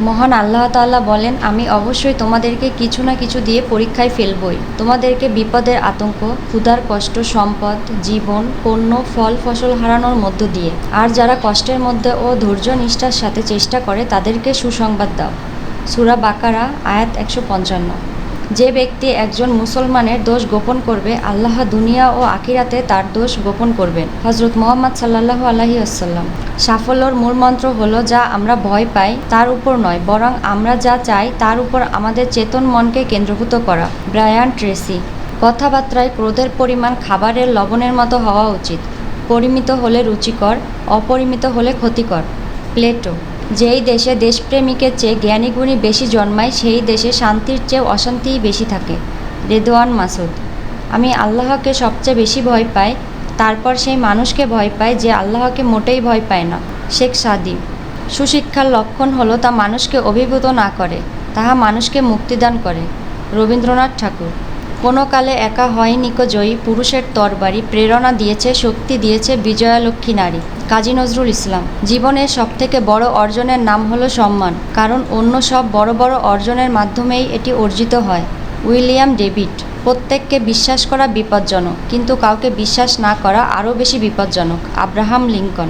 মহান আল্লাহ তাআলা বলেন, আমি অবশ্যই তোমাদেরকে কিছু না কিছু দিয়ে পরীক্ষায় ফেলবই। তোমাদেরকে বিপদের আতঙ্ক, ক্ষুধার কষ্ট, সম্পদ, জীবন, পণ্য, ফল ফসল হারানোর মধ্য দিয়ে। আর যারা কষ্টের মধ্যে ও ধৈর্য নিষ্ঠার সাথে চেষ্টা করে তাদেরকে সুসংবাদ দাও। সূরা বাকারা আয়াত ১৫৫। যে ব্যক্তি একজন মুসলমানের দোষ গোপন করবে, আল্লাহ দুনিয়া ও আখিরাতে তার দোষ গোপন করবেন। হযরত মুহাম্মদ সাল্লাল্লাহু আলাইহি ওয়াসাল্লাম। সাফল্যর মূলমন্ত্র হলো যা আমরা ভয় পাই তার উপর নয়, বরং আমরা যা চাই তার উপর আমাদের চেতন মনকে কেন্দ্রভূত করা। Brian Tracy. কথাবার্তায় ক্রোধের পরিমাণ খাবারের লবণের মতো হওয়া উচিত। পরিমিত হলে রুচিকর, অপরিমিত হলে ক্ষতিকর। প্লেটো। যেই দেশে দেশপ্রেমিকের চেয়ে জ্ঞানীগুণী বেশি জন্মায় সেই দেশে শান্তির চেয়েও অশান্তিই বেশি থাকে। রেদওয়ান মাসুদ। আমি আল্লাহকে সবচেয়ে বেশি ভয় পাই, তারপর সেই মানুষকে ভয় পাই যে আল্লাহকে মোটেই ভয় পায় না। শেখ সাদী। সুশিক্ষার লক্ষণ হলো তা মানুষকে অভিভূত না করে, তাহা মানুষকে মুক্তিদান করে। রবীন্দ্রনাথ ঠাকুর। কোনো কালে একা হয়নি কো জয়ী, পুরুষের তরবারি প্রেরণা দিয়েছে, শক্তি দিয়েছে বিজয়ালক্ষ্মী নারী। কাজী নজরুল ইসলাম। জীবনের সবথেকে বড় অর্জনের নাম হলো সম্মান, কারণ অন্য সব বড় বড় অর্জনের মাধ্যমেই এটি অর্জিত হয়। William David. প্রত্যেককে বিশ্বাস করা বিপজ্জনক, কিন্তু কাউকে বিশ্বাস না করা আরও বেশি বিপজ্জনক। Abraham Lincoln.